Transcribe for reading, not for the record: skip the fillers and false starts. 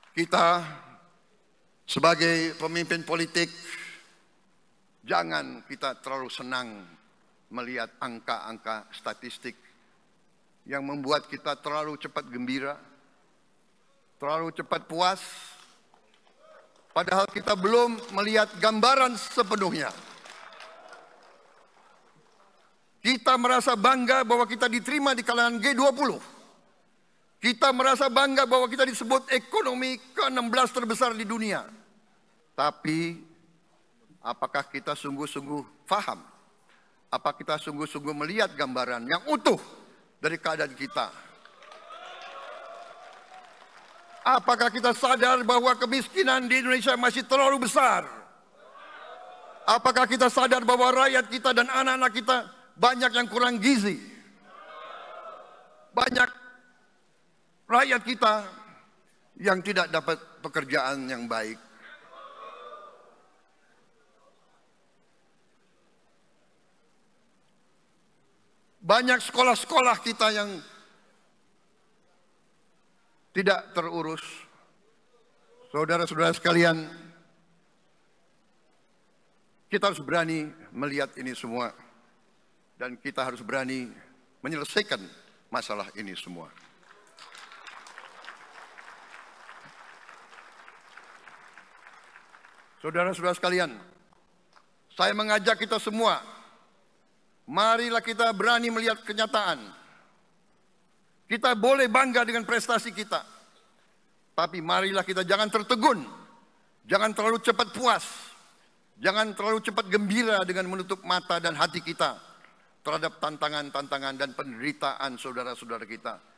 Kita sebagai pemimpin politik, jangan kita terlalu senang melihat angka-angka statistik yang membuat kita terlalu cepat gembira, terlalu cepat puas, padahal kita belum melihat gambaran sepenuhnya. Kita merasa bangga bahwa kita diterima di kalangan G20. Kita merasa bangga bahwa kita disebut ekonomi ke-16 terbesar di dunia. Tapi, apakah kita sungguh-sungguh faham? Apakah kita sungguh-sungguh melihat gambaran yang utuh dari keadaan kita? Apakah kita sadar bahwa kemiskinan di Indonesia masih terlalu besar? Apakah kita sadar bahwa rakyat kita dan anak-anak kita banyak yang kurang gizi? Banyak rakyat kita yang tidak dapat pekerjaan yang baik. Banyak sekolah-sekolah kita yang tidak terurus. Saudara-saudara sekalian, kita harus berani melihat ini semua. Dan kita harus berani menyelesaikan masalah ini semua. Saudara-saudara sekalian, saya mengajak kita semua, marilah kita berani melihat kenyataan. Kita boleh bangga dengan prestasi kita, tapi marilah kita jangan tertegun, jangan terlalu cepat puas, jangan terlalu cepat gembira dengan menutup mata dan hati kita terhadap tantangan-tantangan dan penderitaan saudara-saudara kita.